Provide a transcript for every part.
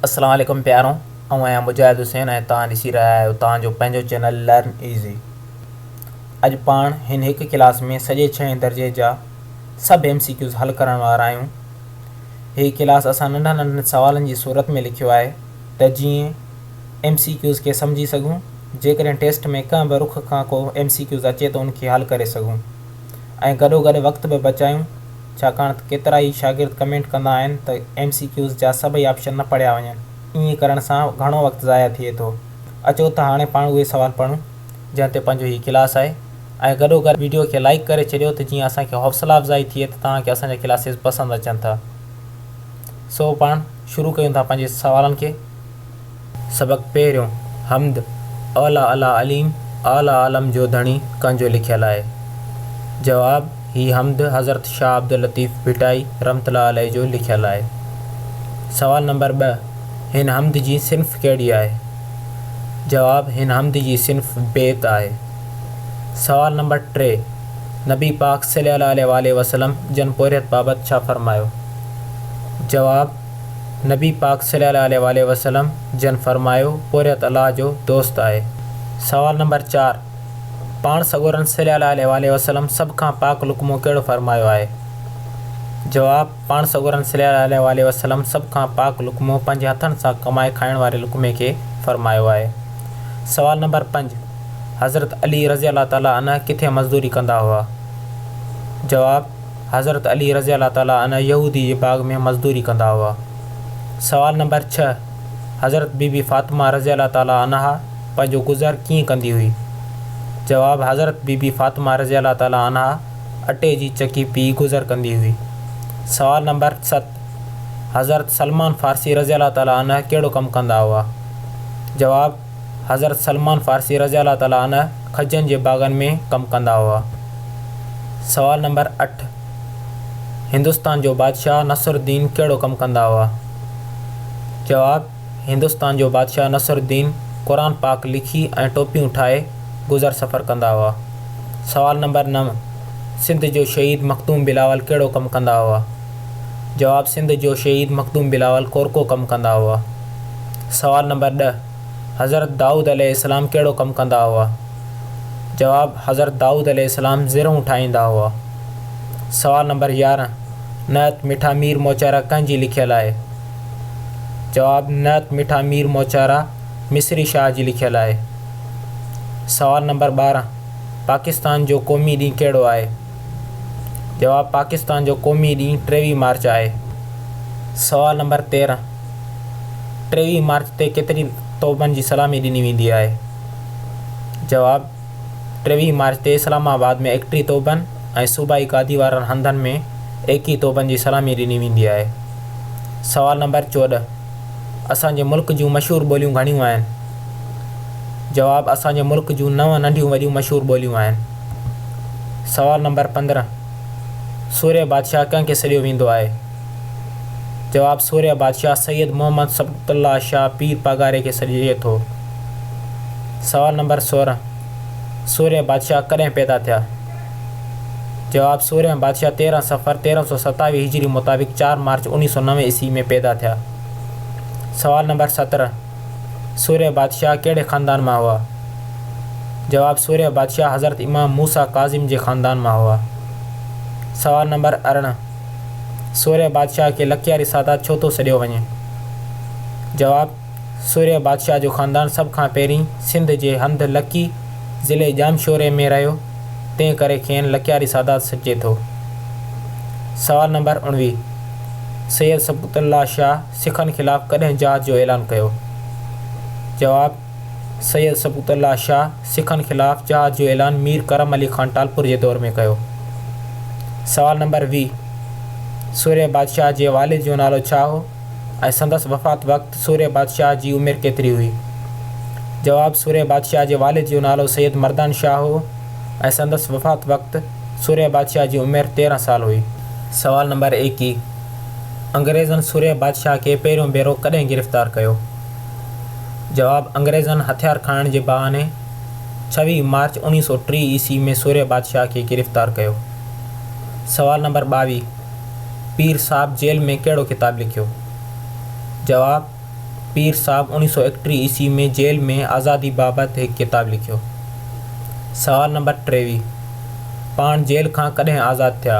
अस्सलाम वालेकुम प्यारों, ऐं आहियां मुजाहिद हुसैन ऐं तव्हां ॾिसी रहिया आहियो तव्हांजो पंहिंजो चैनल लर्न ईज़ी। अॼु पाण हिन हिकु क्लास में सॼे 6 दर्जे जा सभु MCQs हल करण वारा आहियूं। हीअ क्लास असां नंढनि नंढनि सवालनि जी सूरत में लिखियो आहे त जीअं MCQs खे सम्झी सघूं, जेकॾहिं टेस्ट में कंहिं बि रुख खां को MCQs अचे त उनखे हल करे सघूं ऐं गॾोगॾु वक़्तु बि बचायूं, छाकाणि त केतिरा ई शागिर्द कमेंट कंदा आहिनि त MCQs जा सभई ऑप्शन न पढ़िया वञनि। ईअं करण सां घणो वक़्तु ज़ाया थिए थो। अचो त हाणे पाण उहे सवाल पढ़ूं जंहिं ते पंहिंजो हीअ क्लास आहे ऐं गॾोगॾु वीडियो खे लाइक करे छॾियो त जीअं असांखे हौसला अफ़ज़ाई थिए त तव्हांखे असांजा क्लासिस पसंदि अचनि था। सो पाण शुरू कयूं था पंहिंजे सवालनि खे। सबक़ पहिरियों, हमद अला अला अलीम आला आलम जो धणी कंहिंजो लिखियलु आहे? जवाब, ही हमद हज़रत शाह अब्दुल लतीफ़ भिटाई रहमतुल्लाह अलैह जो लिखियलु आहे। सवाल नंबर 2, हिन हमद जी सिन्फ़ कहिड़ी आहे? जवाब, हिन हमद जी सिन्फ़ बेत आहे। सवाल नंबर 3, नबी पाक सल्लल्लाहु अलैहि वसल्लम जन पोरियत बाबति छा फरमायो? जवाब, नबी पाक सल्लल्लाहु अलैहि वसल्लम जन फरमायो पोरियत अल्लाह जो दोस्त आहे। सवाल नंबर 4, पाण सॻोरन सल्लल्लाहु अलैहि वसल्लम सभ खां पाक लुक़्मो कहिड़ो फरमायो आहे? जवाब, पाण सॻोरन सल्लल्लाहु अलैहि वसल्लम सभ खां पाक लुक़्मो पंहिंजे हथनि सां कमाए खाइण वारे लुक़्मे खे फरमायो आहे। सवाल नंबर 5, हज़रत अली रज़ी अल्लाह ताला अन्हु किथे मज़दूरी कंदा हुआ? जवाब, हज़रत अली रज़ी अल्लाह ताला अन्हु यहूदी जे बाग़ में मज़दूरी कंदा हुआ। सवाल नंबर 6, हज़रत बीबी फ़ातिमा रज़ी अल्लाह ताला अन्हा पंहिंजो गुज़र कीअं कंदी हुई? जवाब, हज़रत बीबी फ़ातिमा रज़ी अल्लाह ताला अन्हा अटे जी चकी पी गुज़र कंदी हुई। सवाल नंबर 7, हज़रत सलमान फ़ारसी रज़ी अल्लाह ताला अन्हु कहिड़ो कमु कंदा हुआ? जवाब, हज़रत सलमान फ़ारसी रज़ी अल्लाह ताला अन्हु खजनि जे बाग़नि में कमु कंदा हुआ। सवाल नंबर 8, हिंदुस्तान जो बादशाह नसरुद्दीन कहिड़ो कमु कंदा हुआ? जवाब, हिंदुस्तान जो बादशाह नसरुद्दीन क़ुरान पाक लिखी ऐं टोपियूं ठाहे गुज़र सफ़र कंदा हुआ। सवाल नंबर 9, सिंध जो शहीद मखदूम बिलावल कहिड़ो कमु कंदा हुआ? जवाब, सिंध जो शहीद मखदूम बिलावल कोरको कमु कंदा हुआ। सवाल नंबर 10, हज़रत दाऊद अलैहिस्सलाम कहिड़ो कमु कंदा हुआ? जवाब, हज़रत दाऊद अलैहिस्सलाम ज़रूं ठाहींदा हुआ। सवाल नंबर 11, नअत मिठा मीर मोचारा कंहिंजी लिखियलु आहे? जवाब, नअत मिठा मीर मोचारा मिस्री शाह जी लिखियलु आहे। सवाल नंबर 12, पाकिस्तान जो क़ौमी ॾींहुं कहिड़ो आहे? जवाब, पाकिस्तान जो क़ौमी ॾींहुं 23 मार्च आहे। सवाल नंबर 13, 23 मार्च ते केतिरी तोबनि जी सलामी ॾिनी वेंदी आहे? जवाब, 23 मार्च ते इस्लामाबाद में 31 तोबनि ऐं सूबाई गादी वारनि हंधनि में 21 तोबनि जी सलामी ॾिनी वेंदी आहे। सवाल नंबर 14, असांजे मुल्क जूं मशहूरु ॿोलियूं घणियूं आहिनि? जवाब, असांजे मुल्क जूं 9 नंढियूं वॾियूं मशहूरु ॿोलियूं आहिनि। सवाल नंबर 15, सूर्य बादशाह कंहिंखे सॾियो वेंदो आहे? जवाब, सूर्य बादशाह सैयद मोहम्मद सबतुल्लाह शाह पीर पागारे खे सॾिजे थो। सवाल नंबर 16, सूर्य बादशाह कॾहिं पैदा थिया? जवाब, सूर्य बादशाह 13 सफ़र 1327 हिजरी मुताबिक़ 4 मार्च 1909 ईस्वी में पैदा थिया। सवाल नंबर 17, सूर्य बादशाह कहिड़े ख़ानदान मां हुआ? जवाब, सूर्य बादशाह हज़रत इमाम मूसा काज़िम जे ख़ानदान मां हुआ। सवाल नंबर 18, सूर्य बादशाह खे लखियारी सादात छो थो सॾियो वञे? जवाब, सूर्य बादशाह जो ख़ानदान सभ खां पहिरीं सिंध जे हंधि लकी ज़िले जामशोरे में रहियो, तंहिं करे खेनि लखियारी सादात सॾिजे थो। सवाल नंबर 19, सैयद सबतुल्लाह शाह सिखनि ख़िलाफ़ कॾहिं जहाद जो ऐलान कयो? जवाब, सैयद सबतुल्लाह शाह सिखनि ख़िलाफ़ जहाद जो ऐलान मीर करम अली ख़ान टालपुर जे दौर में कयो। सवाल नंबर 20, सूर्य बादशाह जे वालिद जो नालो छा हो ऐं संदसि वफ़ात वक़्तु सूर्य बादशाह जी उमिरि केतिरी हुई? जवाब, सूर्य बादशाह जे वालिद जो नालो सैयद मर्दान शाह हो ऐं संदसि वफ़ात वक़्तु सूर्य बादशाह जी उमिरि 13 साल हुई। सवाल नंबर 21, अंग्रेज़नि सूर्य बादशाह खे पहिरियों भेरो कॾहिं गिरफ़्तार कयो? जवाब, अंग्रेज़नि हथियार खणण जे बहाने 26 मार्च 1903 ईस्वी में सूर्य बादशाह खे गिरफ़्तार कयो। सवाल नंबर 22, पीर साहब जेल में कहिड़ो किताब लिखियो? जवाब, पीर साहब 1931 ईस्वी में जेल में आज़ादी बाबति हिकु किताबु लिखियो। सवाल नंबर 23, पाण जेल खां कॾहिं आज़ादु थिया?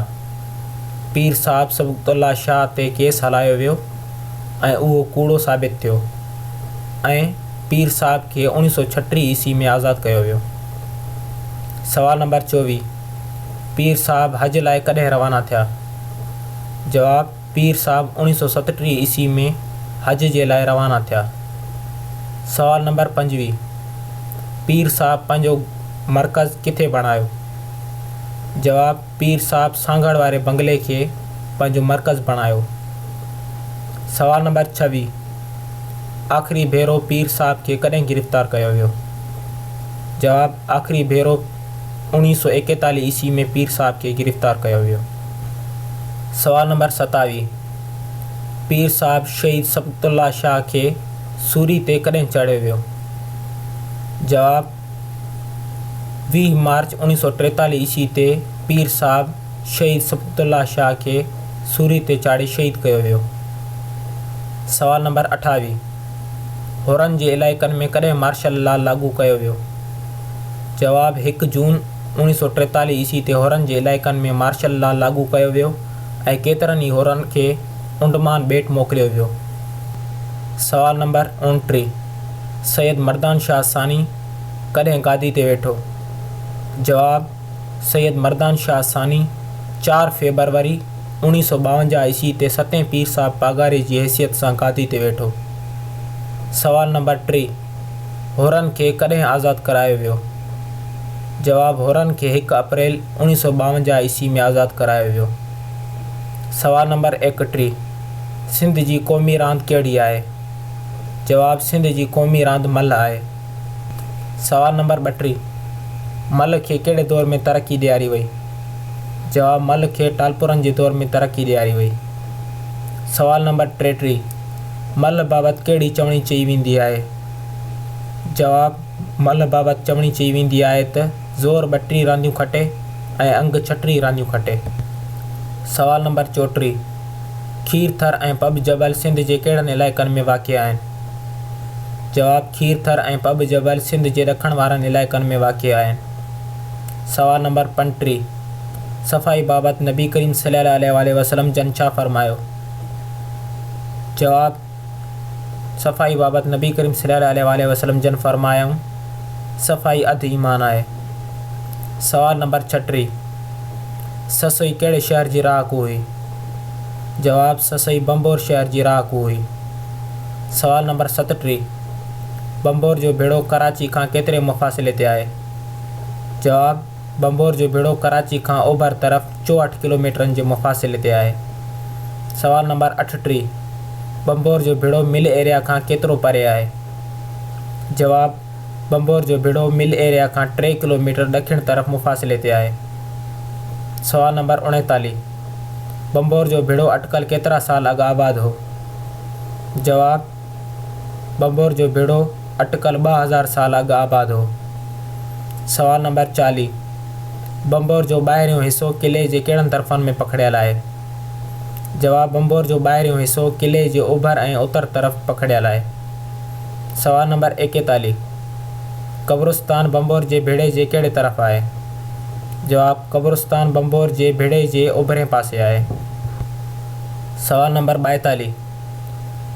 पीर साहब सबक़तुल्लाह शाह ते केस हलायो वियो ऐं उहो कूड़ो साबित थियो ऐं पीर साहब खे 1936 ईस्वी में आज़ादु कयो वियो। सवाल नंबर 24, पीर साहब हज लाइ कॾहिं रवाना थिया? जवाब, पीर साहब 1937 ईस्वी में हज जे लाइ रवाना थिया। सवाल नंबर 25, पीर साहब पंहिंजो मरकज़ किथे बणायो? जवाब, पीर साहब सांगड़ वारे बंगले खे पंहिंजो मरकज़ बणायो। सवाल नंबर 26, आख़िरी भेरो पीर साहब खे कॾहिं गिरफ़्तार कयो वियो? जवाब, आख़िरी भेरो 1941 ईस्वी में पीर साहब खे गिरफ़्तार कयो वियो। सवाल नंबर 27, पीर साहब शहीद सबक़तुल्लाह शाह खे सूरी ते कॾहिं चढ़ियो वियो? जवाब, 20 मार्च 1943 ईस्वी ते पीर साहब शहीद सबक़तुल्लाह शाह खे सूरी ते चाढ़े शहीद कयो वियो। सवाल नंबर 28, होरनि जे इलाइक़नि में कॾहिं मार्शल लॉ लागू कयो वियो? जवाब, 1 जून 1943 ईस्वी ते होरनि जे इलाइक़नि में मार्शल लॉ लागू कयो वियो ऐं केतिरनि ई होरनि खे उंडमान ॿेट मोकिलियो वियो। सवाल नंबर 29, सैयद मर्दान शाह सानी कॾहिं गादी ते वेठो? जवाब, सैयद मर्दान शाह सानी 4 फरवरी 1952 ईस्वी ते 7 पीर साहब पागारे जी हैसियत सां गादी ते वेठो। सवाल नंबर 3, होरनि खे कॾहिं आज़ादु करायो वियो? जवाब, होरनि खे 1 अप्रैल 1952 ईस्वी में आज़ादु करायो वियो। सवाल नंबर 31, सिंध जी क़ौमी रांदि कहिड़ी आहे? जवाब, सिंध जी क़ौमी रांदि मल्ह आहे। सवाल नंबर 32, मल्ह खे कहिड़े दौर में तरक़ी ॾियारी वई? जवाब, मल्ह खे टालपुरनि जे दौर में तरक़ी ॾियारी वई। सवाल नंबर 33, मल्ह बाबति कहिड़ी चवणी चई वेंदी आहे? जवाब, मल्ह बाबति चवणी चई वेंदी आहे त ज़ोर 32 रांदियूं खटे ऐं अंग 36 रांदियूं खटे। सवाल नंबर 34, खीर थर ऐं पब जबल सिंध जे कहिड़नि इलाइक़नि में वाक़िआ आहिनि? जवाब, खीर थर ऐं पब जबल सिंध जे ॾखण वारनि इलाइक़नि में वाक़िआ आहिनि। सवाल नंबर 35, सफ़ाई बाबति नबी करीम सल्लल्लाहु अलैहि वसल्लम जन छा फ़रमायो? जवाब, सफ़ाई बाबति नबी करीम सल्लल्लाहु अलैहि वसल्लम जन फ़रमायूं, सफ़ाई अधु ईमान आहे। सवाल नंबर 36, ससुई कहिड़े शहर जी रहाकू हुई? जवाब, ससुई बम्बोर शहर जी रहाकू हुई। सवाल नंबर 37, बम्बोर जो भेड़ो कराची खां केतिरे मुफ़ासिले ते आहे? जवाब, बम्बोर जो भेड़ो कराची खां ओभर तरफ़ 64 किलोमीटरनि जे मुफ़ासिले ते आहे। सवाल नंबर 38, बम्बोर जो भेड़ो मिल एरिया खां केतिरो परे आहे? जवाब, बम्बोर जो भेड़ो मिल एरिया खां 3 किलोमीटर ॾखिण तरफ़ मुफ़ासिले ते आहे। सवाल नंबर 39, बम्बोर जो भेड़ो अटकल केतिरा साल अॻु आबादु हो? जवाब, बम्बोर जो भेड़ो अटकल 2000 साल अॻु आबादु हो। सवाल नंबर 40, बम्बोर जो ॿाहिरियों हिसो क़िले जे कहिड़नि तरफ़नि में पखिड़ियल आहे? जवाब, बम्बोर जो ॿाहिरियों हिसो क़िले जे ओभर ऐं उतर तरफ़ पखिड़ियल आहे। सवाल नंबर 41, क़ब्रिस्तान बम्बोर जे भेड़े जे कहिड़े तरफ़ आहे? जवाब, क़ब्रिस्तान बम्बोर जे भेड़े जे ओभरे पासे आहे। सवाल नंबर 42,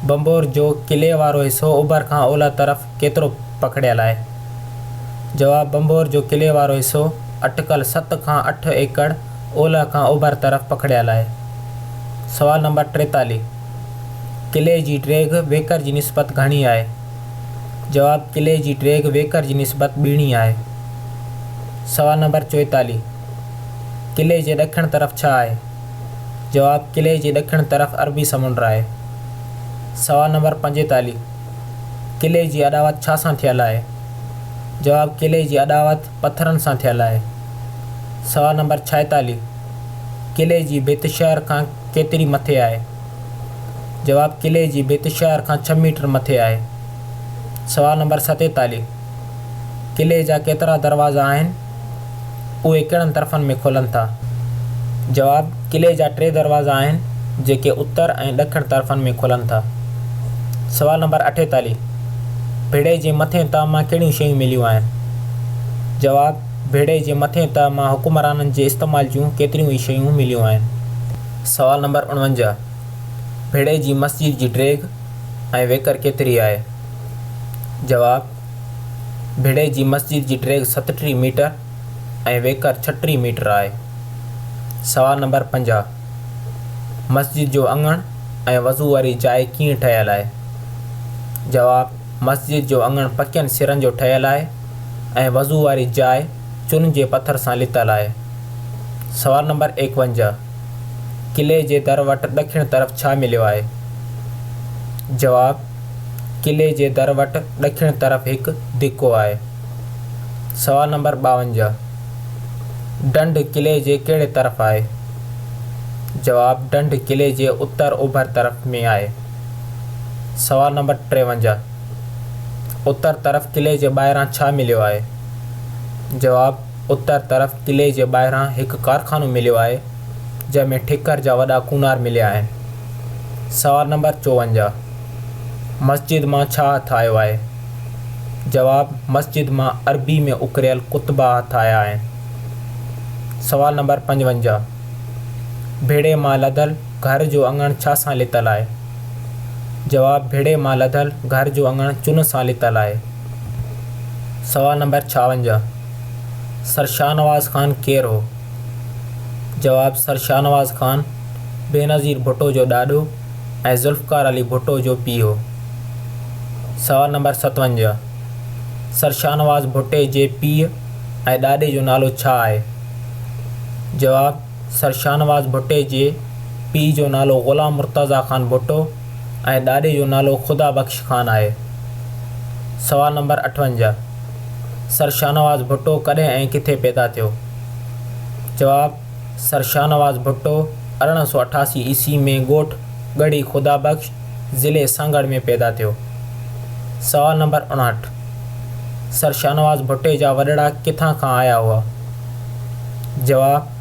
बम्बोर जो क़िले वारो हिसो ओभर खां ओलह तरफ़ केतिरो पखिड़ियल आहे? जवाब, बम्बोर जो क़िले वारो हिसो अटकल 7 खां 8 एकड़ ओलह खां ओभर तरफ़ पखिड़ियल आहे। सवाल नंबर 43, क़िले जी ड्रेग वेकर जी निस्बत घणी आहे? जवाब, क़िले जी ड्रेग वेकर जी निस्बत ॿीणी आहे। सवाल नंबर 44, क़िले जे ॾखण तरफ़ छा आहे? जवाब, क़िले जे ॾखण तरफ़ अरबी समुंड आहे। सवाल नंबर 45, क़िले जी अॾावत छा सां थियल आहे? जवाब, क़िले जी अॾावत पथरनि सां थियल आहे। सवाल नंबर 46, क़िले जी भित शहर खां केतिरी मथे आहे? जवाब, क़िले जी भित शहर खां 6 मीटर मथे आहे। सवाल नंबर 47, क़िले जा केतिरा दरवाज़ा आहिनि? उहे कहिड़नि तरफ़नि में खुलनि था? जवाब, क़िले जा 3 दरवाज़ा आहिनि जेके उत्तर ऐं ॾखण तरफ़नि में खुलनि था। सवाल नंबर 48 भेड़े जे मथे तां मां कहिड़ियूं शयूं मिलियूं आहिनि? जवाब भेड़े जे मथे तां मां हुकुमराननि जे इस्तेमाल जूं केतिरियूं ई शयूं मिलियूं आहिनि। सवाल नंबर 49 भेड़े जी मस्जिद जी ड्रेग ऐं वेकर केतिरी आहे? जवाब भेड़े जी मस्जिद जी ड्रेग 37 मीटर ऐं वेकर 36 मीटर आहे। सवाल नंबर 50 मस्जिद जो अंगण ऐं वज़ू वारी जाइ कीअं ठहियलु आहे? जवाब मस्जिद जो अंगण पकियनि सिरनि जो ठहियलु आहे ऐं वज़ू वारी जाइ चुन जे पथर सां लितल आहे। सवाल नंबर 51 किले जे दर वटि ॾखिण तरफ़ छा मिलियो आहे? जवाब किले जे दर वटि ॾखिण तरफ़ हिकु धिको आहे। सवाल नंबर 52 ढंढ किले जे कहिड़े तरफ़ आहे? जवाब ढंढ किले जे उत्तर ओभर तरफ़ में आहे। सवाल नंबर 53 उत्तर तरफ़ किले जे ॿाहिरां छा मिलियो आहे? जवाब उत्तर तरफ़ किले जे ॿाहिरां हिकु कारखानो मिलियो आहे जंहिंमें ठिकर जा वॾा कूनार मिलिया आहिनि। सवाल नंबर 54 मस्जिद मां छा हथु आयो आहे? जवाब मस्जिद मां अरबी में उकरियल कुतबा हथु आया आहिनि। सवाल नंबर 55 भेड़े मां लधल घर जो अंगण छा सां लितल आहे? जवाब भेड़े मां लधल घर जो अंगण चुन सां लितल आहे। सवाल नंबर 56 सर शाहनवाज़ ख़ान केरु हो? जवाब सर शाहनवाज़ ख़ान बेनज़ीर भुट्टो जो ॾाॾो ऐं ज़ुल्फ़कार अली भुट्टो जो पीउ हो। सवाल नंबर 57 सर शाहनवाज़ भुट्टे जे पीउ ऐं ॾाॾे जो नालो छा आहे? जवाब सर शाहनवाज़ भुट्टे जे पीउ जो नालो ग़ुलाम मुर्तज़ा ख़ान भुट्टो ऐं ॾाॾे जो नालो ख़ुदा बख़्श ख़ान आहे। सवाल नंबर 58 सर शाहनवाज़ भुट्टो कॾहिं ऐं किथे पैदा थियो? जवाब सर शाहनवाज़ भुट्टो 1888 ईस्वी में ॻोठ गढ़ी ख़ुदा बख़्श ज़िले सांगड़ में पैदा थियो। सवाल नंबर 59 सर शाहनवाज़ भुट्टे जा वॾड़ा किथां खां आया हुआ? जवाब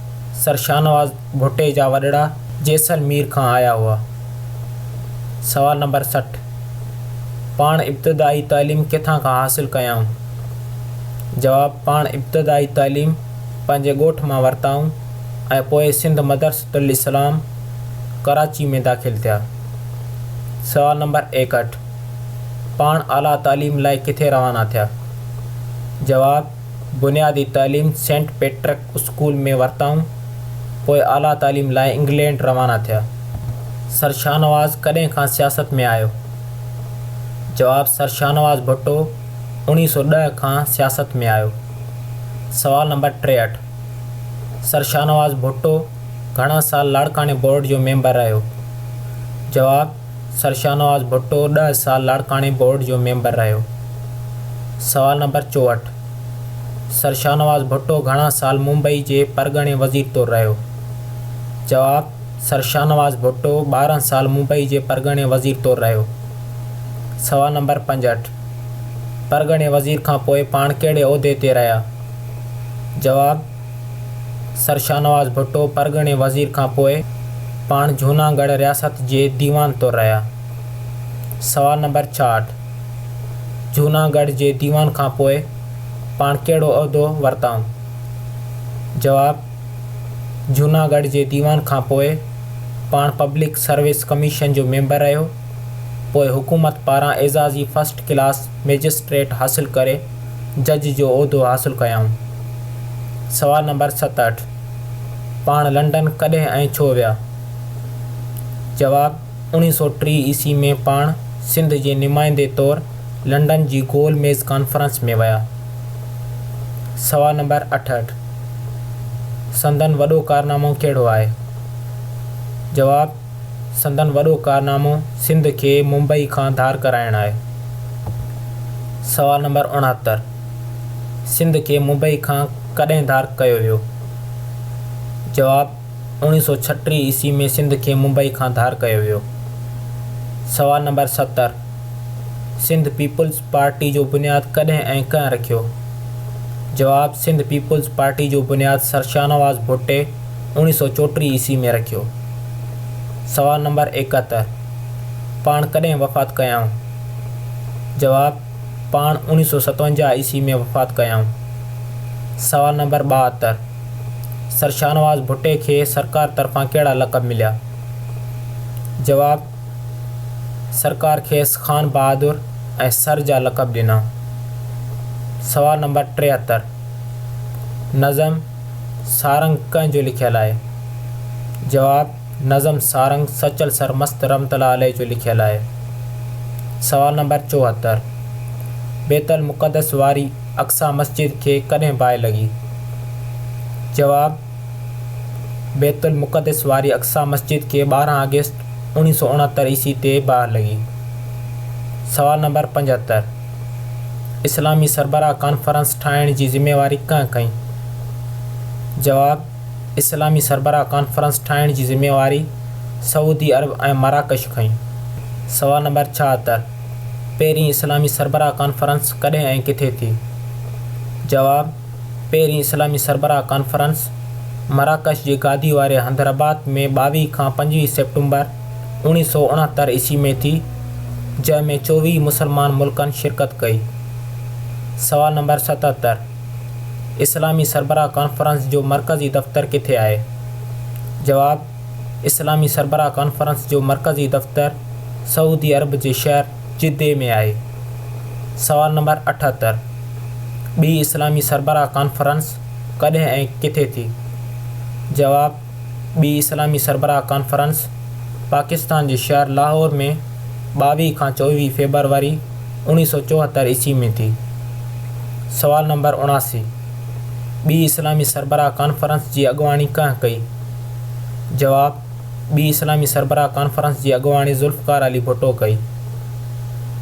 सर शाहनवाज़ भुट्टे जा वॾड़ा जैसलमेर खां आया हुआ। सवाल नंबर 60 पाण इब्तिदाई तालीम किथां खां हासिल कयाऊं? जवाब पाण इब्तिदाई तालीम पंहिंजे ॻोठ मां वरिताऊं ऐं पोइ सिंध मदरसतुल इस्लाम कराची में दाख़िल थिया। सवाल नंबर 61 पाण आला तालीम लाइ किथे रवाना थिया? जवाब बुनियादी तालीम सेंट पैट्रिक स्कूल में वरिताऊं पोइ आला तालीम लाइ इंग्लैंड रवाना थिया। सर शाहनवाज़ कॾहिं खां सियासत में आयो? जवाब सर शाहनवाज़ भुट्टो 1910 खां सियासत में आयो। सवाल नंबर 63 सर शाहनवाज़ भुट्टो घणा साल लाड़काने बोर्ड जो मेंबर रहियो? जवाब सर शाहनवाज़ भुट्टो 10 साल लाड़काने बोर्ड जो मेंबर रहियो। सवाल नंबर 64 सर शाहनवाज़ भुट्टो घणा साल मुंबई जे परगणे वज़ीर तौरु रहियो? जवाब सर शाहनवाज़ भुट्टो 12 साल मुंबई जे परगणे वज़ीर तौरु रहियो। सवाल नंबर 65 परगणे वज़ीर खां पोइ पाण कहिड़े उहिदे ते रहिया? जवाब सर शाहनवाज़ भुट्टो परगणे वज़ीर खां पोइ पाण जूनागढ़ रियासत जे दीवान तौरु रहिया। सवाल नंबर 66 जूनागढ़ जे दीवान खां पोइ पाण कहिड़ो उहिदो वरिताऊं? जवाब जूनागढ़ जे दीवान खां पोइ पाण पब्लिक सर्विस कमीशन जो मेंबर रहियो पोइ हुकूमत पारां एज़ाज़ी फर्स्ट क्लास मैजिस्ट्रेट हासिल करे जज जो उहिदो हासिल कयाऊं। सवाल नंबर 67 पाण लंडन कॾहिं ऐं छो विया? जवाब 1903 ईस्वी में पाण सिंध जे नुमाइंदे तौरु लंडन जी गोल मेज़ कॉन्फ्रेंस में विया। सवाल नंबर 68 संदन वॾो कारनामो कहिड़ो आहे? जवाब संदन वॾो कारनामो सिंध खे मुंबई खां धार कराइणु आहे। सवाल नंबर 69 सिंध खे मुंबई खां कॾहिं धार कयो वियो? जवाब 1936 ईस्वी में सिंध खे मुंबई खां धार कयो वियो। सवाल नंबर 70 सिंध पीपुल्स पार्टी जो बुनियादु कॾहिं ऐं कंहिं रखियो? जवाब सिंध पीपुल्स पार्टी जो बुनियादु सर शाहनवाज़ भुट्टे 1934 ईस्वी में रखियो। सवाल नंबर 71 पाण कॾहिं वफ़ात कयाऊं? जवाब पाण 1957 ईस्वी में वफ़ात कयाऊं। सवाल नंबर 72 सर शाहनवाज़ भुट्टे खे सरकार तरफ़ां कहिड़ा लक़ब मिलिया? जवाब सरकार खेसि ख़ान बहादुर ऐं सर जा लक़ब ॾिना। सवाल नंबर 73 नज़म सारंग कंहिंजो लिखियलु आहे? जवाब नज़म सारंग सचल सर मस्त रहमतुल्लाह अलैह जो लिखियलु आहे। सवाल नंबर 74 बैतुल मुक़द्दस वारी अक़सा मस्जिद खे कॾहिं बाहि लॻी? जवाब बैतुल मुक़द्दस वारी अक़सा मस्जिद खे 12 अगस्त 1969 ईस्वी ते बाहि लॻी। सवाल नंबर 75 इस्लामी सरबराह कॉन्फ्रेंस ठाहिण जी ज़िमेवारी कंहिं खईं? जवाब इस्लामी सरबराह कॉन्फ्रेंस ठाहिण जी ज़िमेवारी सऊदी अरब ऐं मराकश खईं। सवाल नंबर 76 पहिरीं इस्लामी सरबराह कॉन्फ्रेंस कॾहिं ऐं किथे थी? जवाब पहिरीं इस्लामी सरबराह कॉन्फ्रेंस मराकश जे गादी वारे हैदराबाद में 22 खां 25 सेप्टेम्बर 1969 ईस्वी में थी, जंहिंमें 24 मुसलमान मुल्कनि शिरकत कई। सवाल नंबर 77 इस्लामी सरबराह कॉन्फ्रेंस जो मरकज़ी दफ़्तर किथे आहे? जवाब इस्लामी सरबराह कॉन्फ्रेंस जो मरकज़ी दफ़्तर सऊदी अरब जे शहर जिद्दे में आहे। सवाल नंबर 78 ॿी इस्लामी सरबराह कॉन्फ्रेंस कॾहिं ऐं किथे थी? जवाब ॿी इस्लामी सरबराह कॉन्फ्रेंस पाकिस्तान जे शहर लाहौर में 22 खां 24 फरवरी 1974 ईस्वी में थी। सवाल नंबर 79 ॿी इस्लामी सरबराह कॉन्फ्रेंस जी अॻुवाणी कंहिं कई? जवाब ॿी इस्लामी सरबराह कॉन्फ्रेंस जी अॻुवाणी ज़ुल्फ़िकार अली भुट्टो कई।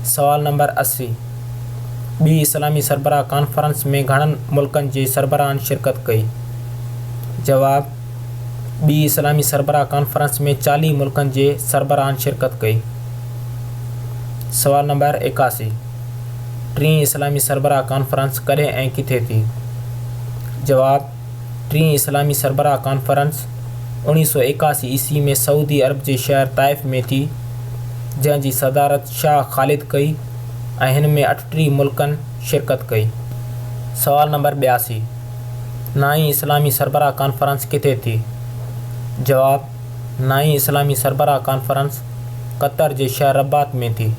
सवाल नंबर 80 ॿी इस्लामी सरबराह कॉन्फ्रेंस में घणनि मुल्कनि जे सरबराहनि शिरकत कई? जवाब ॿी इस्लामी सरबराह कॉन्फ्रेंस में 40 मुल्कनि जे सरबराहनि शिरकत कई। सवाल नंबर 81 टीं इस्लामी सरबराह कॉन्फ्रेंस कॾहिं ऐं किथे थी? जवाब टीं इस्लामी सरबराह कॉन्फ्रेंस 1981 ईस्वी में सऊदी अरब जे शहर ताइफ़ में थी, जंहिंजी सदारत शाह ख़ालिद कई ऐं हिन में 38 मुल्कनि शिरकत कई। सवाल नंबर 82 नाई इस्लामी सरबराह कॉन्फ्रेंस किथे थी? जवाब नाई इस्लामी सरबराह कॉन्फ्रेंस कतर जे शहर रबात में थी।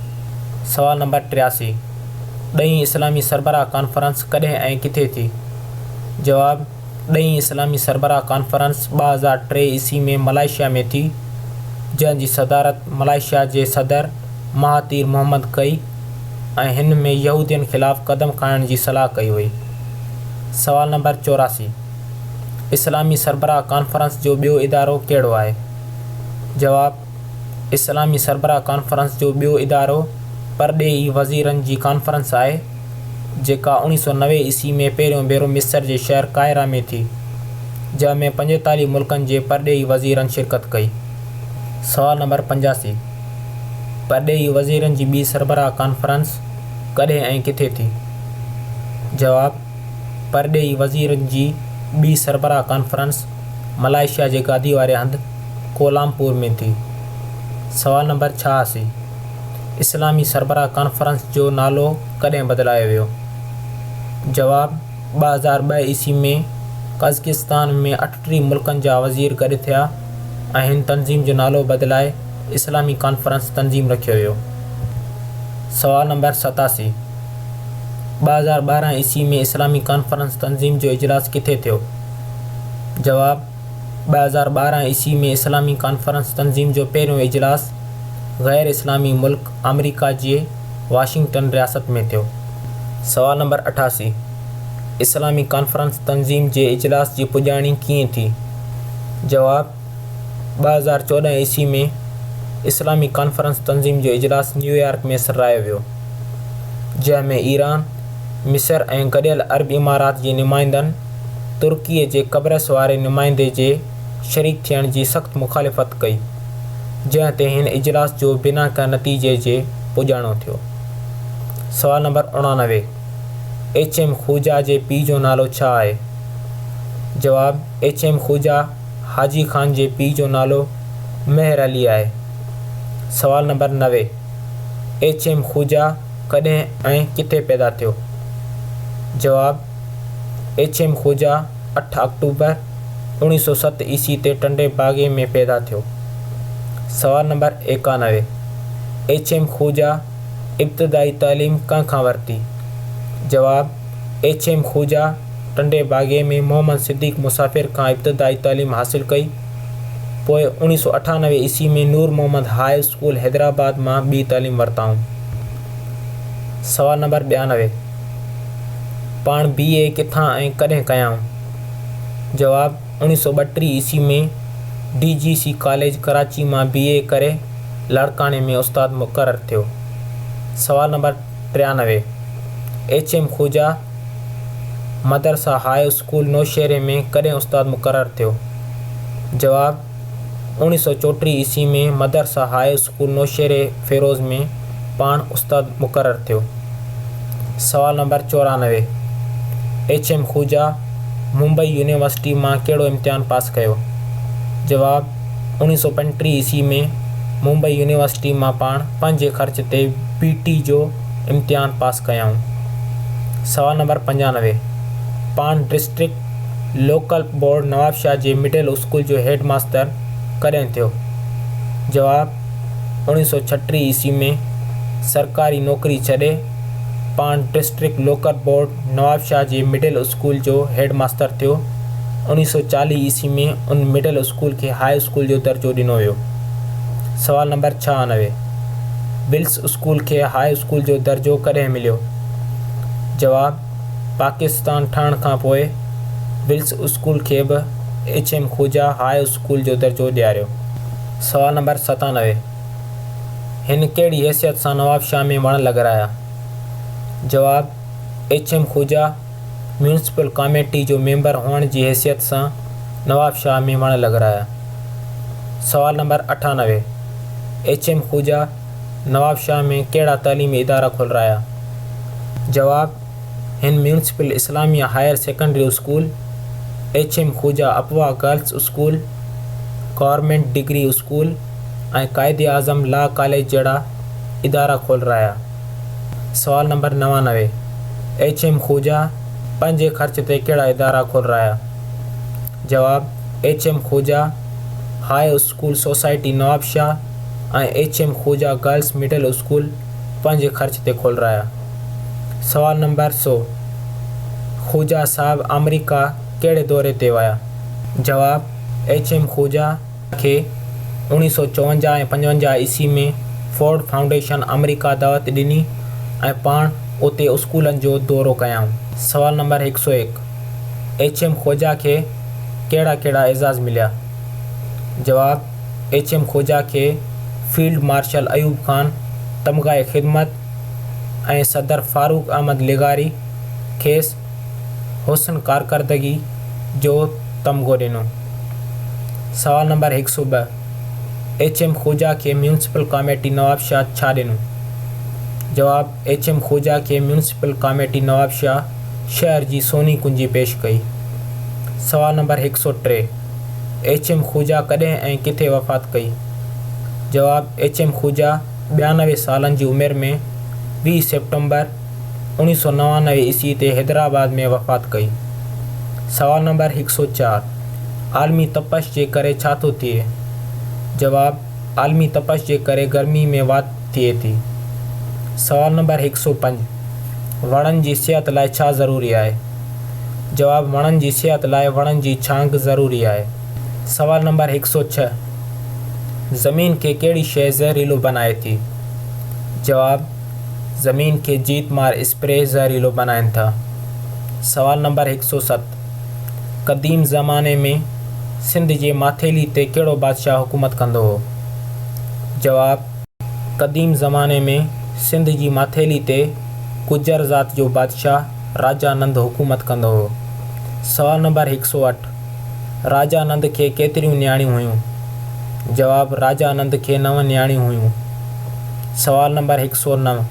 सवाल नंबर 83 ॾहीं इस्लामी सरबराह कॉन्फ्रेंस कॾहिं ऐं किथे थी? जवाब ॾहीं इस्लामी सरबराह कॉन्फ्रेंस 2003 ईस्वी में मलेशिया में थी, जंहिंजी सदारत मलेशिया जे सदर महातीर मोहम्मद कई ऐं हिन में यहूदियुनि ख़िलाफ़ क़दम खणण जी सलाह कई हुई। सवाल नंबर 84 इस्लामी सरबराह कॉन्फ्रेंस जो ॿियो इदारो कहिड़ो आहे? जवाब इस्लामी सरबराह कॉन्फ्रेंस जो ॿियो इदारो परॾेही वज़ीरनि जी कॉन्फ्रेंस आहे, जेका 1990 ईस्वी में पहिरियों भेरो मिस्र जे शहर काहिरा में थी, जंहिंमें 45 मुल्कनि जे परॾेही वज़ीरनि शिरकत कई। सवाल नंबर 85 परॾेही वज़ीरनि जी ॿी सरबराह कॉन्फ्रेंस कॾहिं ऐं किथे थी? जवाब परॾेही वज़ीरनि जी ॿी सरबराह कॉन्फ्रेंस मलेशिया जे गादी वारे हंधि कोलालमपुर में थी। सवाल नंबर 86 इस्लामी सरबराह कॉन्फ्रेंस जो नालो कॾहिं बदिलायो वियो? जवाब 2002 ईस्वी में कज़किस्तान में 38 मुल्कनि जा वज़ीर गॾु थिया ऐं हिन तंज़ीम जो नालो बदिलाए इस्लामी कॉन्फ्रेंस तंज़ीम रखियो वियो। सवाल नंबर 87 2012 ईस्वी में इस्लामी कॉन्फ्रेंस तंज़ीम जो इजलास किथे थियो? जवाब 2012 ईस्वी में इस्लामी कॉन्फ्रेंस तंज़ीम जो पहिरियों इजलास गैर इस्लामी मुल्क अमेरिका जे वाशिंगटन रियासत में थियो। सवाल नंबर 88 इस्लामी कॉन्फ्रेंस तंज़ीम जे इजलास जी पुॼाणी कीअं थी? जवाब 2014 ईस्वी में इस्लामी कॉन्फ्रेंस तंज़ीम जो इजलास न्यूयॉर्क में सरायो वियो, जंहिंमें ईरान, मिस्र ऐं गॾियल अरब इमारात जे नुमाइंदनि तुर्कीअ जे कब्रस वारे नुमाइंदे जे शरीक थियण जी सख़्त मुख़ालिफ़त कई, जंहिं ते हिन इजलास जो बिना कंहिं नतीजे जे पुॼाणो थियो। सवाल नंबर 89 HM ख़ूजा जे पीउ जो नालो छा आहे? जवाब HM ख़ूजा हाजी ख़ान जे पीउ जो नालो मेहर अली आहे। सवाल नंबर 90 HM ख़ूजा कॾहिं ऐं किथे पैदा थियो? जवाब HM खूजा 8 अक्टूबर 1907 ईस्वी ते टंडे बागे में पैदा थियो। सवाल नंबर 91, HM खूजा इब्तिदाई तालीम कंहिंखां वरिती? जवाब HM खूजा टंडे बागे में मोहम्मद सिद्दीक मुसाफ़िर खां इब्तिदाई तालीम हासिल कई। पोइ 1998 ईस्वी में नूर मोहम्मद हाई स्कूल हैदराबाद मां ॿी तालीम वरिताऊं। सवाल नंबर 92, पाण BA किथां ऐं कॾहिं कयाऊं? जवाब 1932 ईस्वी में DGC कॉलेज कराची मां BA करे लाड़काने में उस्ताद मुक़रर थियो। सवाल नंबर 93, HM खूजा मदरसा हाई स्कूल नौशहरे में कॾहिं उस्ताद मुक़रर थियो? जवाब 1934 ईस्वी में मदरसा हाई स्कूल नौशहरे फेरोज़ में पाण उस्ताद मुक़रर थियो। सवाल number 94, HM Khuja Mumbai university मां कहिड़ो इम्तिहान पास कयो? जवाब 1935 ईस्वी में मुंबई यूनिवर्सिटी मां पाण पंहिंजे ख़र्च ते BT जो इम्तिहान पास कयाऊं। सवाल नंबर 95, पाण डिस्ट्रिक्ट लोकल बोर्ड नवाबशाह जे मिडिल स्कूल जो हेड मास्टर कॾहिं थियो? जवाब 1936 ईस्वी में सरकारी नौकरी छॾे पाण डिस्ट्रिक्ट लोकल बोर्ड नवाबशाह जे मिडिल स्कूल जो हेड मास्टर थियो। 1940 ईस्वी में उन मिडिल स्कूल खे हाई स्कूल जो दर्जो ॾिनो वियो। सवाल नंबर 96, विल्स स्कूल खे हाई स्कूल जो दर्जो कॾहिं मिलियो? जवाब पाकिस्तान ठहण खां पोइ विल्स स्कूल खे बि HM खूजा हाई स्कूल जो दर्जो ॾियारियो। सवाल नंबर 97, हिन कहिड़ी हैसियत सां नवाबशाह में वण लॻाराया? जवाब HM खूजा म्यूनिसिपल कमेटी जो मेंबर हुअण जी हैसियत सां नवाबशाह में वण लॻाराया। सवाल नंबर 98, HM खूजा नवाबशाह में कहिड़ा तालीमी इदारा खोलाया? जवाब हिन municipal Islamia higher secondary school, HM खूजा अफवा girls school, government degree school ऐं कायदे आज़म लॉ कॉलेज जहिड़ा इदारा खोलाया। सवाल नंबर 99, HM खूजा पंहिंजे ख़र्च ते कहिड़ा इदारा खोलाया? जवाब HM Khuja high school society Nawabshah ऐं HM Khuja girls middle school पंहिंजे ख़र्च ते खोलाया। सवाल नंबर 100, खूजा साहब अमेरिका कहिड़े दौरे ते विया? जवाब HM खूजा खे 1954 ऐं 55 ईस्वी में फोर्ड फाउंडेशन अमेरिका दावत ॾिनी ऐं पाण उते स्कूलनि जो दौरो कयाऊं। सवाल नंबर 101, HM खूजा खे कहिड़ा कहिड़ा एज़ाज़ मिलिया? जवाब HM खूजा खे फील्ड मार्शल अयूब खान तमग़ाए ख़िदमत ऐं सदर फारूक अहमद लिगारी खेसि हुसन कारकर्दगी जो तमग़ो ॾिनो। सवाल नंबर 102, HM खूजा खे म्यूनिसिपल कमेटी नवाबशाह छा ॾिनो? जवाब HM खूजा खे म्यूनिसिपल कमेटी नवाबशाह शहर जी सोनी कुंजी पेश कई। सवाल नंबर 103, HM खूजा कॾहिं ऐं किथे वफ़ात कई? जवाब HM खूजा 92 सालनि जी उमिरि में 20 सितंबर 1999 ईस्वी ते हैदराबाद में वफ़ात कई। सवाल नंबर 104, आलमी तपश जे करे छा थो थिए? जवाब आलमी तपश जे करे गर्मी में वात थिए थी। सवाल नंबर 105, वणनि जी सिहत लाइ छा ज़रूरी आहे? जवाब वणनि जी सिहत लाइ वणनि जी छांग ज़रूरी आहे। सवाल नंबर 106, ज़मीन खे कहिड़ी शइ ज़हरीलो बनाए थी? जवाब ज़मीन खे जीत मार स्प्रे ज़हरीलो बनाइनि था। सवाल नंबर 107, क़दीम ज़माने में सिंध जे माथेली ते कहिड़ो बादशाह हुकूमत कंदो हो? जवाब क़दीम ज़माने में सिंध जी माथेली ते गुजर ज़ात जो बादशाह राजा नंद हुकूमत कंदो हो। सवाल नंबर 108, राजा नंद खे केतिरियूं नियाणियूं हुयूं? जवाब राजा नंद खे 9 नियाणियूं हुयूं। सवाल नंबर 109,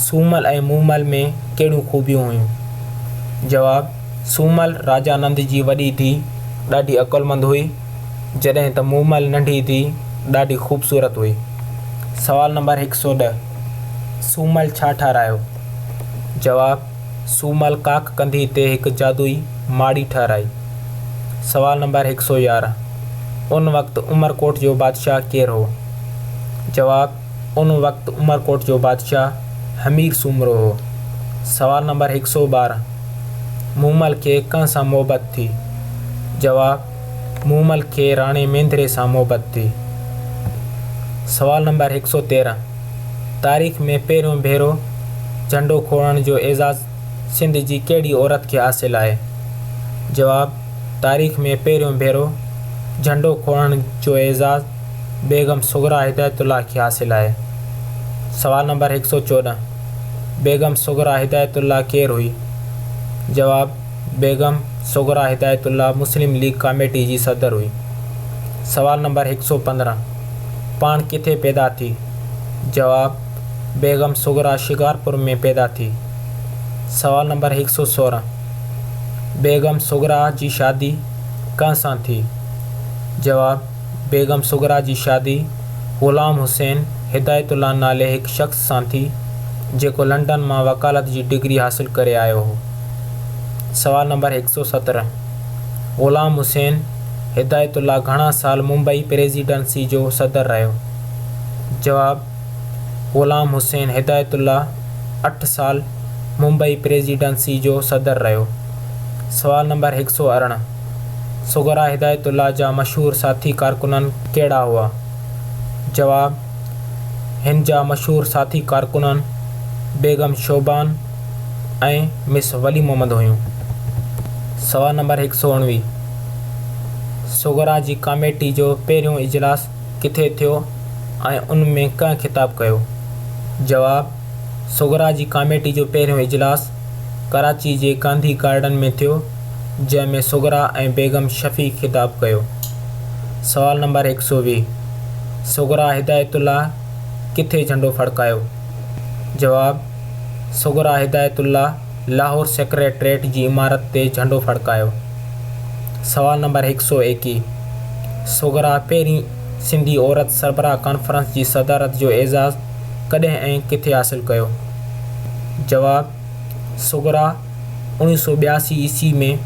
सूमल ऐं मूमल में कहिड़ियूं खूबियूं हुयूं? जवाब सूमल राजा नंद जी वॾी धीउ ॾाढी अकुलमंद हुई, जॾहिं त मूमल नंढी धीउ ॾाढी ख़ूबसूरत हुई। सवाल नंबर 110, सूमल छा ठारायो? जवाब, सूमल काक कंधी ते हिक जादुई माड़ी ठाराई। सवाल नंबर 111, उन वक्त उमरकोट जो बादशाह केरु हो? जवाब, उन वक्त उमरकोट जो बादशाह हमीर सूमरो हो। सवाल नंबर 112, मूमल खे कंहिं सां मोहबत थी? जवाब, मूमल खे राणे मेंद्रे सां मोहबत थी। सवाल नंबर 113, तारीख़ में पहिरियों भेरो झंडो खोड़ण जो एज़ाज़ सिंध जी कहिड़ी औरत खे हासिल आहे? जवाब, तारीख़ में पहिरियों भेरो झंडो खोड़ण जो एज़ाज़ बेगम सुगरा हिदायतुल्लाह खे हासिल आहे। सवाल नंबर 114, बेगम सुगरा हिदायतुल्लाह केरु हुई? जवाब, बेगम सुगरा हिदायतुल्लाह मुस्लिम लीग कमेटी जी सदर हुई। सवाल नंबर 115, पाण किथे पैदा थी? जवाब, बेगम सुगरा शिकारपुर में पैदा थी। सवाल नंबर 116, बेगम सुगरा जी शादी कंहिं सां थी? जवाब, बेगम सुगरा जी शादी ग़ुलाम हुसैन हिदायतुल्लाह नाले हिकु शख़्स सां थी जेको लंडन मां वकालत जी डिग्री हासिल करे आयो हो। सवाल नंबर 117, ग़ुलाम हुसैन हिदायतुल्लाह घणा साल मुंबई प्रेसिडेंसी जो सदर रहियो? जवाब, ग़ुलाम हुसैन हिदायतुल्लाह 8 साल मुंबई प्रेसिडेंसी जो सदर रहियो। सवाल नंबर 118, सुगरा हिदायतुल्लाह जा मशहूर साथी कारकुननि कहिड़ा हुआ? जवाब, हिन जा मशहूर साथी कारकुननि बेगम शोबान ऐं मिस वली मोहम्मद हुयूं। सवाल नंबर 119, सुगरा जी कमेटी जो पहिरियों इजलास किथे थियो ऐं उन में कंहिं ख़िताब कयो? जवाब, सुगरा जी कमेटी जो पहिरियों इजलास कराची जे गांधी गार्डन में थियो जंहिं में सुगरा ऐं बेगम शफ़ी ख़िताब कयो। सवाल नंबर 120, सुगरा हिदायतुल्लाह किथे झंडो फड़कायो? जवाब, सुगरा हिदायतुल्लाह लाहौर सेक्रेटरीट जी इमारत ते झंडो फड़कायो। सवाल नंबर 121, सुगरा पहिरीं सिंधी औरत सरबराह कॉन्फ्रेंस जी सदारत जो एज़ाज़ कॾहिं ऐं किथे हासिल कयो? जवाब, सुगरा 1982 ईस्वी में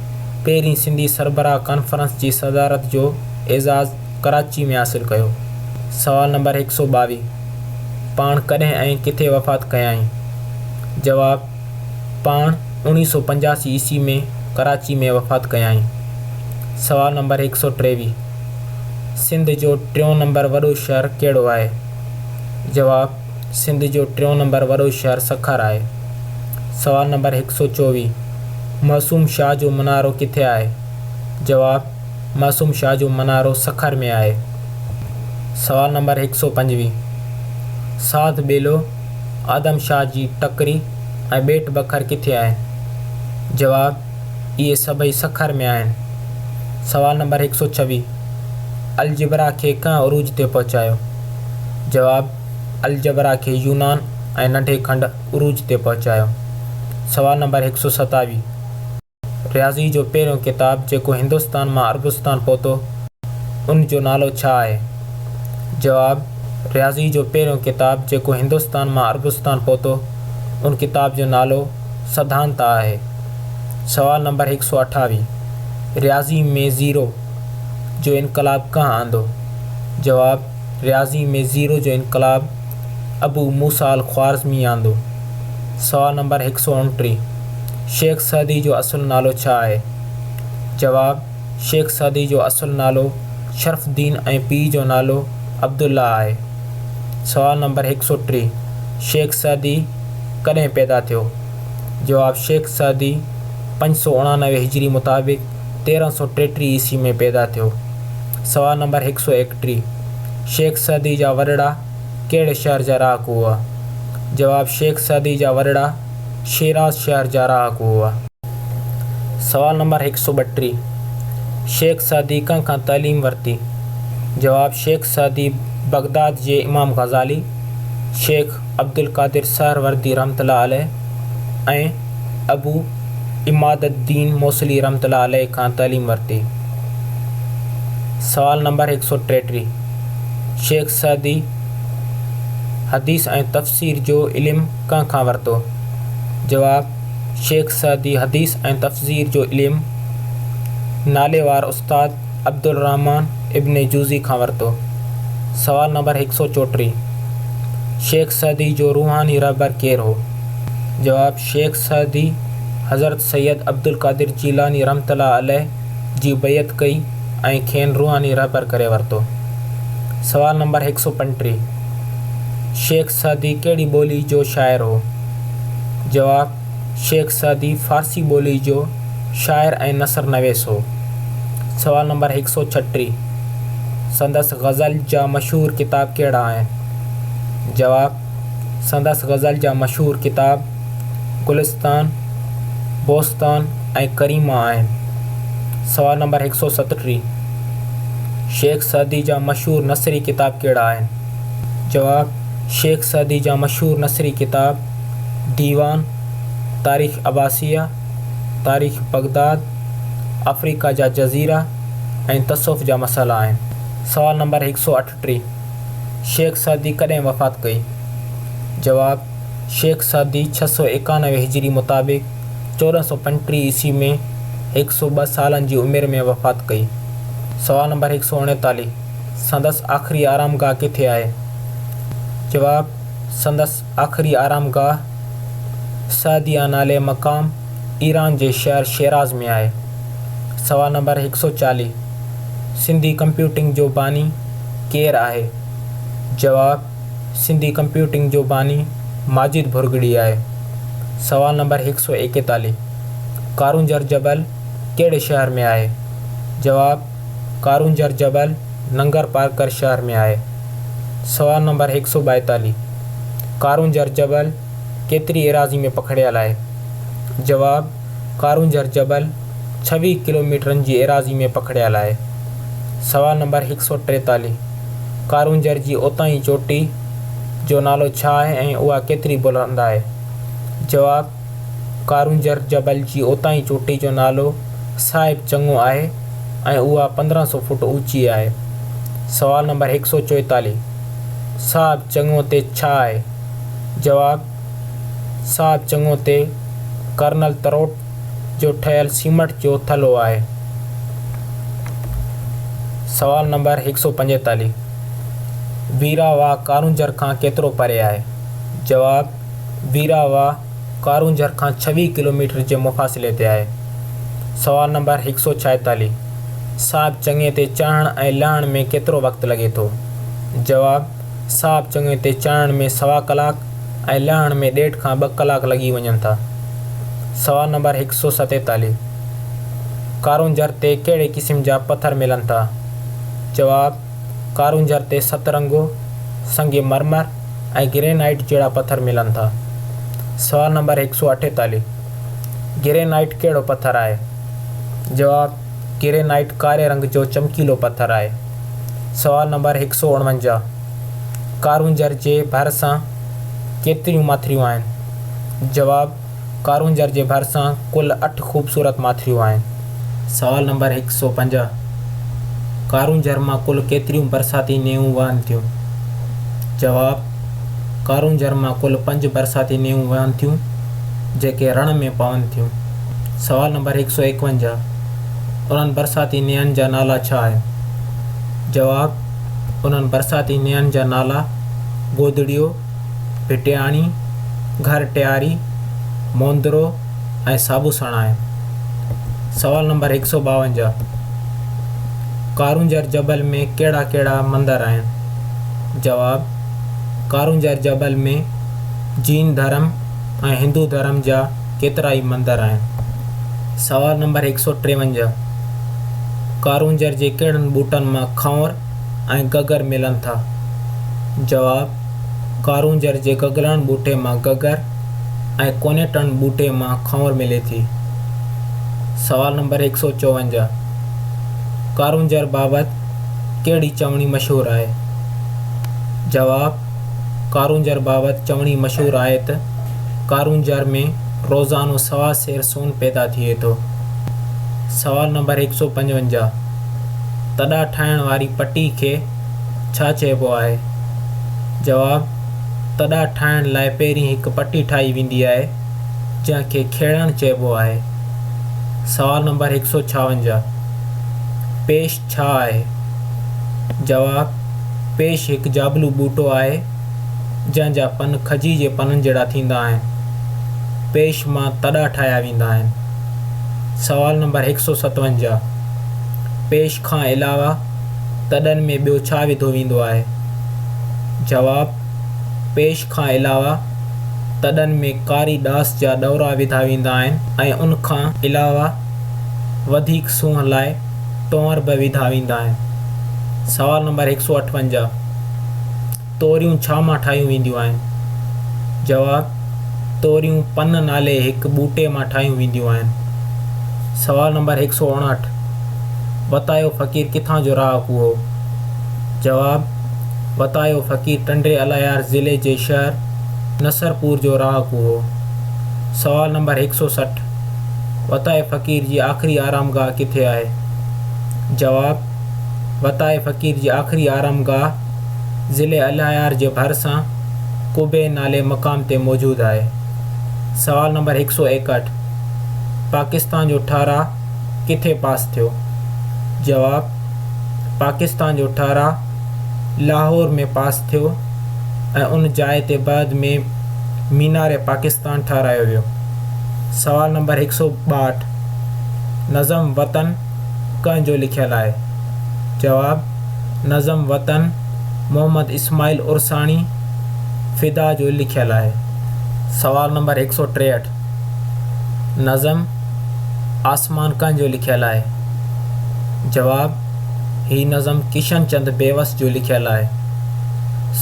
पहिरीं सिंधी सरबराह कॉन्फ्रेंस जी सदारत जो एज़ाज़ कराची में हासिल कयो। सवाल नंबर 122, पाण कॾहिं ऐं किथे वफ़ात कयाईं? जवाब, पाण 1985 ईस्वी में कराची में वफ़ात कयाईं। सवाल नंबर 123, सिंध जो 3 नंबर वॾो शहर कहिड़ो आहे? जवाब, सिंध जो 3 नंबर वॾो शहर सखर आहे। सवाल नंबर 124, मासूम शाह जो मनारो किथे आहे? जवाब, मासूम शाह जो मनारो सखर में आहे। सवाल नंबर 125, साध ॿेलो आदम शाह जी टकरी ऐं ॿेट बखर किथे आहे? जवाब, इहे सभई सखर में आहिनि। सवाल नंबर 126, अलजबरा खे कंहिं उरूज ते पहुचायो? जवाब, अलजबरा खे यूनान ऐं नंढे खंड उरूज ते पहुचायो। सवाल नंबर 127, रियाज़ी जो पहिरियों किताब जेको हिंदुस्तान मां अरबुस्तान पहुतो उन जो नालो छा आहे? जवाब, रियाज़ी जो पहिरियों किताब जेको हिंदुस्तान मां अरबुस्तान पहुतो उन किताब जो नालो सदांता आहे। सवाल नंबर 128, रियाज़ी में ज़ीरो जो इनकलाब कहाँ आंदो? जवाब, रियाज़ी में ज़ीरो जो इनकलाब अबू मूसा अल ख्वारिज़मी आंदो। सवाल नंबर 129, शेख सदी जो असुल नालो छा आहे? जवाब, शेख सदी जो असुल नालो शरफ़ुद्दीन ऐं पीउ जो नालो अब्दुल्ला आहे। सवाल नंबर 130, शेख सदी कॾहिं पैदा थियो? जवाब, शेख सदी 589 हिजरी मुताबिक़ 1333 ईस्वी में पैदा थियो। सवाल नंबर 131, शेख सदी जा वॾड़ा कहिड़े शहर जा रहाकू हुआ? जवाब, शेख सदी जा वॾड़ा शिराज शहर जा रहाकू हुआ। सवाल नंबर 132, शेख सदी कंहिंखां तालीम वरिती? जवाब, शेख सदी बगदाद जे इमाम ग़ज़ाली, शेख अब्दुल क़ादिर सहरवर्दी रहमतुल्लाह अलैह ऐं अबू इमादुद्दीन मौसली रहमतुल्लाह अलैह खां तालीम वरिती। सवाल नंबर 133, शेख सदी हदीस ऐं तफ़सीर जो इल्मु कंहिंखां वरितो? जवाब, शेख सादी हदीस ऐं तफ़सीर जो इल्मु नालेवार उस्ताद अब्दुल रहमान इब्न जूज़ी खां वरितो। सवाल नंबर 134, शेख सादी जो रूहानी रहबर केरु हो? जवाब, शेख सादी हज़रत सैयद अब्दुल कादिर जीलानी रहमतुल्लाह अलैह जी बैयत कई ऐं खेनि रूहानी रहबर करे वरितो। सवाल नंबर 135, शेख सादी कहिड़ी ॿोली जो शाइर हो? जवाब, शेख सादी फ़ारसी ॿोली जो शाइर ऐं नसर नवेस हो। सवाल नंबर 136, संदसि ग़ज़ल जा मशहूर किताब कहिड़ा आहिनि? जवाब, संदसि ग़ज़ल जा मशहूर किताब गुलिस्तान, बोस्तान ऐं करीमा आहिनि। सवाल नंबर 137, शेख सादी जा मशहूर नसरी किताब कहिड़ा आहिनि? जवाब, शेख सादी जा मशहूर नसरी किताब दीवान, तारीख़ अब्बासिया, तारीख़ बगदाद, अफ्रीका जा जज़ीरा ऐं तसव्वुफ़ जा मसाला आहिनि। सवाल नंबर 138, शेख सादी कॾहिं वफ़ात कई? जवाब, शेख सादी 691 हिजरी मुताबिक़ 1435 ईस्वी में 102 सालनि जी उमिरि में वफ़ात कई। सवाल नंबर 139, संदसि आख़िरी आरामगाह किथे आहे? जवाब, संदसि आख़िरी आरामगाह सादिया नाले मक़ाम ईरान जे शहर शिराज़ में आहे। सवाल नंबर 140, सिंधी कंप्यूटिंग जो बानी केरु आहे? जवाब, सिंधी कंप्यूटिंग जो बानी माजिद भुरगड़ी आहे। सवाल नंबर 141, कारूंजर जबल कहिड़े शहर में आहे? जवाब, कारूंजर जबल नंगर पारकर शहर में आहे। सवाल नंबर 142, कारूंजर जबल केतिरी एराज़ी में पखिड़ियल आहे? जवाब, कारूंजर जबल 26 किलोमीटरनि जी एराज़ी में पखिड़ियल आहे। सवाल नंबर 143, कारूंजर जी ओताहीं चोटी जो नालो छा आहे ऐं उहा केतिरी बुलंद आहे? जवाब, कारूंजर जबल जी ओताहीं चोटी जो नालो साहिब चङो आहे ऐं उहा 1500 फुट ऊची आहे। सवाल नंबर 144, साहिब चङो ते छा आहे? जवाब, साहिब चङो ते कर्नल तरोट जो ठहियल सीमेंट जो थलो आहे। सवाल नंबर 145, वीरावाह कारूंजर खां केतिरो परे आहे? जवाब, वीरावाह कारूंजर खां 26 किलोमीटर जे मुफ़ासिले ते आहे। सवाल नंबर 146, साहिब चङे ते चढ़ण ऐं लहण में केतिरो वक़्तु लॻे थो? जवाब, साहिब चङे ते चढ़ण में 1.25 कलाक ऐं लहण में 1.5 खां 2 कलाक लॻी वञनि था। सवाल नंबर 147, कारूंजर ते कहिड़े क़िस्म जा पथर मिलनि था? जवाब, कारूंजर ते सतरंगो, संगे मरमर ऐं ग्रेनाइट जहिड़ा पथर मिलनि था। सवाल नंबर 148, ग्रेनाइट कहिड़ो पथर आहे? जवाब, ग्रेनाइट कारे रंग जो चमकीलो पथर आहे। सवाल नंबर 149, कारूंजर जे भरिसां केतिरियूं माथिरियूं आहिनि? जवाब, कारूंजर जे भरिसां कुल 8 ख़ूबसूरत माथिरियूं आहिनि। सवाल नंबर 150, कारूंजर मां कुल केतिरियूं बरसाती नेऊं वहनि थियूं? जवाब, कारूंजर मां कुल 5 बरसाती नेऊं वहनि थियूं जेके रण में पवनि थियूं। सवाल नंबर 151, उन्हनि बरसाती नेयनि जा नाला छा आहिनि? जवाब, उन्हनि बरसाती नेयनि जा नाला गोदड़ियो, भिटियाणी, घर टियारी, मोंदरो ऐं साबूसण आहिनि। सवाल नंबर 152, कारूंजर जबल में कहिड़ा कहिड़ा मंदर आहिनि? जवाब, कारूंजर जबल में जैन धर्म ऐं हिंदू धर्म जा केतिरा ई मंदर आहिनि। सवाल नंबर 153, कारूंजर जे कहिड़नि ॿूटनि मां खंवर ऐं गगर मिलनि था? जवाब, कारूंजर जे गगलनि ॿूटे मां गगर ऐं कोनेटनि ॿूटे मां खंवर मिले थी। सवाल नंबर 154, कारूंजर बाबति कहिड़ी चवणी मशहूरु आहे? जवाब, कारूंजर बाबति चवणी मशहूरु आहे त कारूंजर में रोज़ानो 1.25 सेर सोन पैदा थिए थो। सवाल नंबर 155, तॾा ठाहिण वारी पटी खे छा चइबो आहे? जवाब, तॾा ठाहिण लाइ पहिरीं हिकु पटी ठाही वेंदी आहे जंहिंखे खेड़णु चइबो आहे। सवाल नंबर 156, पेश छा आहे? जवाब, पेश हिकु जाबलू ॿूटो आहे जंहिंजा पन खजी जे पननि जहिड़ा थींदा आहिनि। पेश मां तॾा ठाहिया वेंदा आहिनि। सवाल नंबर 157, पेश खां अलावा तॾनि में ॿियो छा विधो वेंदो आहे? जवाब, पेश खां अलावा तॾनि में कारी ॾास जा ॾौरा विधा वेंदा आहिनि ऐं उन खां अलावा वधीक सूंहं लाइ टोंर बि विधा वेंदा आहिनि। सवाल नंबर 158, तोरियूं छा मां ठाहियूं वेंदियूं आहिनि? जवाब, तोरियूं पन नाले हिकु ॿूटे मां ठाहियूं वेंदियूं आहिनि। सवाल नंबर 159, वतायो फ़क़ीर किथां जो रहाकू हो? जवाब, वतायो फ़क़ीर टंडे अलायार ज़िले जे शहर नसरपुर जो रहाकू हो। सवाल नंबर 160, वताए फ़क़ीर जी आख़िरी आरामगाह किथे आहे? जवाब, वताए फ़क़ीर जी आख़िरी आरामगाह ज़िले अलायार जे भरिसां कुबे नाले मक़ाम ते मौजूदु आहे। सवाल नंबर 161, पाकिस्तान जो ठाराह किथे पास थियो? जवाब, पाकिस्तान जो ठाराह लाहौर में पास थियो ऐं उन जाइ ते बाद में मीनार पाकिस्तान ठाराहियो वियो। सवाल नंबर 162, नज़म वतन कंहिंजो लिखियलु आहे? जवाब, नज़म वतन मोहम्मद इस्माइल उरसाणी फ़िदा जो लिखियलु आहे। सवाल नंबर 163, नज़म आसमान कंहिंजो लिखियलु आहे? जवाब, ही नज़म किशन चंद बेवस जो लिखियलु आहे।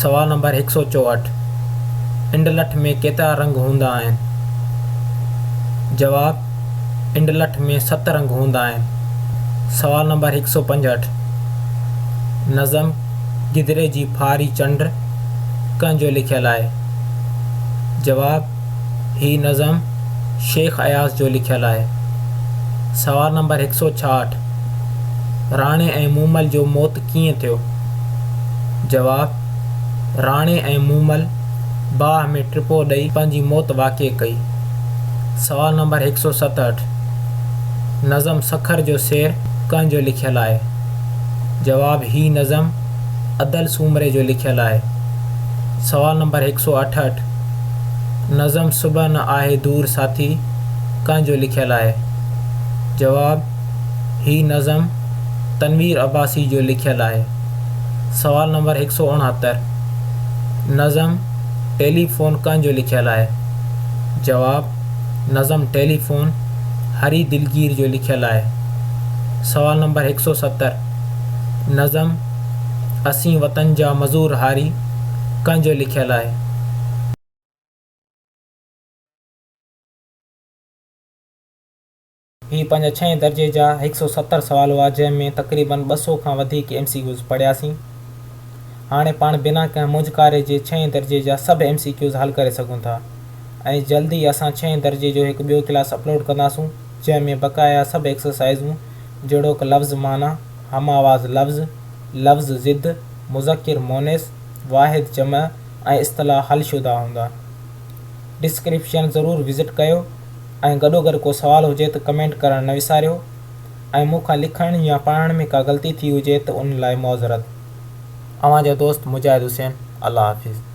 सवाल नंबर 164, इंडलठ में केतिरा रंग हूंदा आहिनि? जवाब, इंडलठ में 7 रंग हूंदा आहिनि। सवाल नंबर 165, नज़म गिदरे जी फारी चंड कंहिंजो लिखियलु आहे? जवाब, ही नज़म शेख अयाज़ जो लिखियलु आहे। सवाल नंबर 166, राणे ऐं मूमल जो मौत कीअं थियो? जवाब, राणे ऐं मूमल बाह में टिपो ॾेई पंहिंजी मौत वाक़ई कई। सवाल नंबर 167, नज़म सखर जो शेर कंहिंजो लिखियलु आहे? जवाब, ही नज़म अदल सूमरे जो लिखियलु आहे। सवाल नंबर 168, नज़म सुबह न आहे दूर साथी कंहिंजो लिखियलु आहे? जवाब, ही नज़म तनवीर अब्बासी जो लिखियलु आहे। सवाल नंबर 169, नज़म टेलीफ़ोन कंहिंजो लिखियलु आहे? जवाब, नज़म टेलीफ़ोन हरी दिलगीर जो लिखियलु आहे। सवाल नंबर 170, नज़म असीं वतन जा मज़ूर हारी कंहिंजो लिखियलु आहे? ही पंहिंजा 6 दर्जे जा 170 सवाल हुआ जंहिंमें तक़रीबन 200 खां वधीक MCQs पढ़ियासीं। हाणे पाण बिना कंहिं मुंझकारे जे 6 दर्जे जा सभु MCQs हल करे सघूं था ऐं जल्दी असां 6 दर्जे जो हिकु ॿियो क्लास अपलोड कंदासूं जंहिंमें बक़ाया सभु एक्सरसाइज़ूं जहिड़ो लफ़्ज़ माना, हम आवाज़ लफ़्ज़, लफ़्ज़ ज़िद, मुज़किर मोनिस, वाहिद जमा ऐं इस्तलाह हलशुदा हूंदा। डिस्क्रिप्शन ज़रूरु विज़िट कयो ऐं गॾोगॾु को सुवाल हुजे त कमेंट करणु न विसारियो ऐं मूंखां लिखण या पढ़ण में का ग़लती थी हुजे त उन लाइ मौज़रत। अव्हां जो दोस्त मुजाहिद हुसैन। अल्लाह हाफ़िज़।